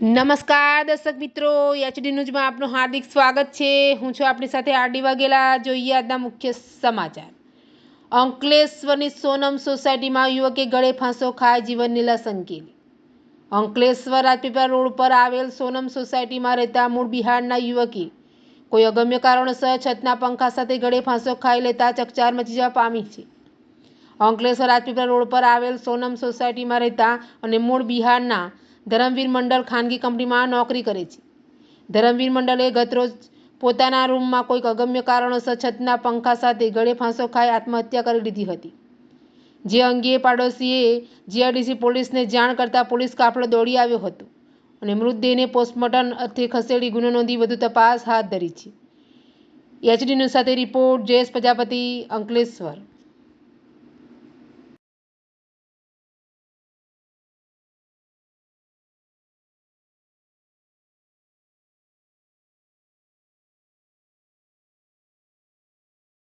નમસ્કાર દર્શક મિત્રો, એચડી ન્યૂઝમાં આપનું હાર્દિક સ્વાગત છે। હું છું આપણી સાથે આરડી વાઘેલા। જોઈએ આજના મુખ્ય સમાચાર। અંકલેશ્વરની સોનમ સોસાયટીમાં યુવકે ગળે ફાંસો ખાઈ જીવન લીલા સંકેલી। અંકલેશ્વર રાજપીપળા રોડ પર આવેલ સોનમ સોસાયટીમાં રહેતા મૂળ બિહારના યુવકે કોઈ અગમ્ય કારણોસર છતના પંખા સાથે ગળે ફાંસો ખાઈ લેતા ચકચાર મચી જવા પામી છે। અંકલેશ્વર રાજપીપળા રોડ પર આવેલ સોનમ સોસાયટીમાં રહેતા અને મૂળ બિહારના ધરમવીર મંડળ ખાનગી કંપનીમાં નોકરી કરે છે। ધરમવીર મંડળે ગતરોજ પોતાના રૂમમાં કોઈક અગમ્ય કારણોસર છતના પંખા સાથે ગળે ફાંસો ખાઈ આત્મહત્યા કરી લીધી હતી, જે અંગે પાડોશીએ જીઆઈડીસી પોલીસને જાણ કરતા પોલીસ કાફલો દોડી આવ્યો હતો અને મૃતદેહને પોસ્ટમોર્ટમ અર્થે ખસેડી ગુનો નોંધી વધુ તપાસ હાથ ધરી છે। એચડી ન્યૂઝ સાથે રિપોર્ટ જયેશ પ્રજાપતિ, અંકલેશ્વર।